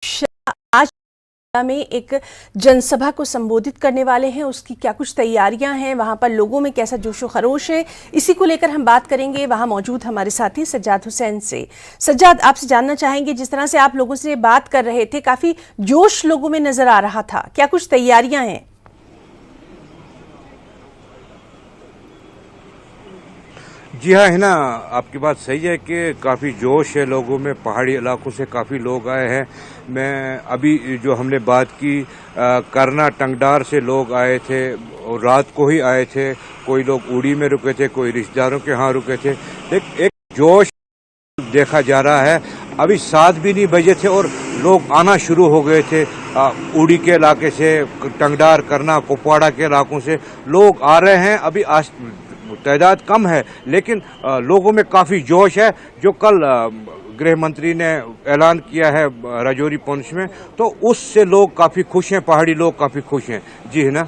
आज में एक जनसभा को संबोधित करने वाले हैं, उसकी क्या कुछ तैयारियां हैं, वहां पर लोगों में कैसा जोशो खरोश है, इसी को लेकर हम बात करेंगे वहां मौजूद हमारे साथी सज्जाद हुसैन से। सज्जाद, आपसे जानना चाहेंगे, जिस तरह से आप लोगों से बात कर रहे थे, काफी जोश लोगों में नजर आ रहा था, क्या कुछ तैयारियां हैं? जी हाँ, है ना, आपकी बात सही है कि काफ़ी जोश है लोगों में। पहाड़ी इलाकों से काफ़ी लोग आए हैं। मैं अभी जो हमने बात की करना टंगडार से लोग आए थे और रात को ही आए थे। कोई लोग उड़ी में रुके थे, कोई रिश्तेदारों के यहाँ रुके थे। एक जोश देखा जा रहा है। अभी 7 भी नहीं बजे थे और लोग आना शुरू हो गए थे। उड़ी के इलाके से, टंगडार, करना, कुपवाड़ा के इलाकों से लोग आ रहे हैं। अभी आज तादाद कम है, लेकिन लोगों में काफ़ी जोश है। जो कल गृह मंत्री ने ऐलान किया है राजौरी पुंछ में, तो उससे लोग काफ़ी खुश हैं, पहाड़ी लोग काफ़ी खुश हैं। जी है ना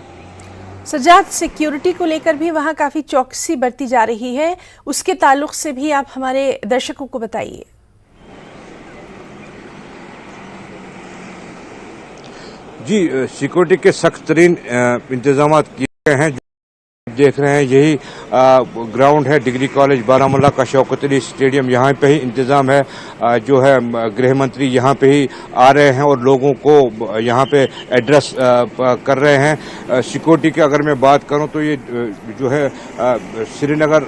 सज्जाद, सिक्योरिटी को लेकर भी वहां काफी चौकसी बरती जा रही है, उसके ताल्लुक से भी आप हमारे दर्शकों को बताइए। जी, सिक्योरिटी के सख्त तरीन इंतजाम किए गए हैं। देख रहे हैं, यही ग्राउंड है डिग्री कॉलेज बारामूला का, शौकत अली स्टेडियम। यहाँ पे ही इंतज़ाम है। जो है गृह मंत्री यहाँ पे ही आ रहे हैं और लोगों को यहाँ पे एड्रेस कर रहे हैं। सिक्योरिटी की अगर मैं बात करूँ तो ये जो है श्रीनगर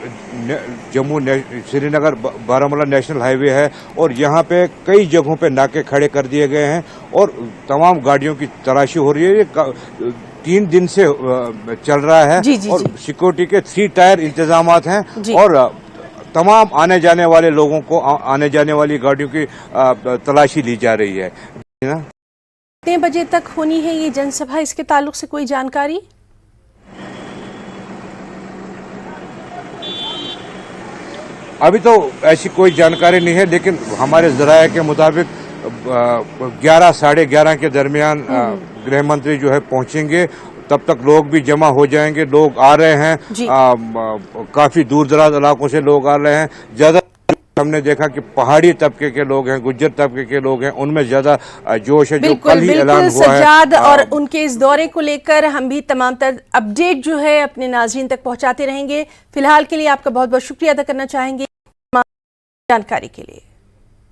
श्रीनगर बारामूला नेशनल हाईवे है और यहाँ पे कई जगहों पे नाके खड़े कर दिए गए हैं और तमाम गाड़ियों की तलाशी हो रही है। ये 3 दिन से चल रहा है। और सिक्योरिटी के 3 टायर इंतजाम हैं और तमाम आने जाने वाले लोगों को, आने जाने वाली गाड़ियों की तलाशी ली जा रही है। कितने बजे तक होनी है ये जनसभा, इसके ताल्लुक से कोई जानकारी? अभी तो ऐसी कोई जानकारी नहीं है, लेकिन हमारे जराये के मुताबिक 11 साढ़े 11 के दरमियान गृह मंत्री जो है पहुंचेंगे। तब तक लोग भी जमा हो जाएंगे। लोग आ रहे हैं, काफी दूर दराज इलाकों से लोग आ रहे हैं। ज्यादा हमने देखा कि पहाड़ी तबके के लोग हैं, गुज्जर तबके के लोग हैं, उनमें ज्यादा जोश है। जो कल ही ऐलान हुआ है सज्जाद, और उनके इस दौरे को लेकर हम भी तमाम तर अपडेट जो है अपने नाज़रीन तक पहुंचाते रहेंगे। फिलहाल के लिए आपका बहुत बहुत शुक्रिया अदा करना चाहेंगे जानकारी के लिए।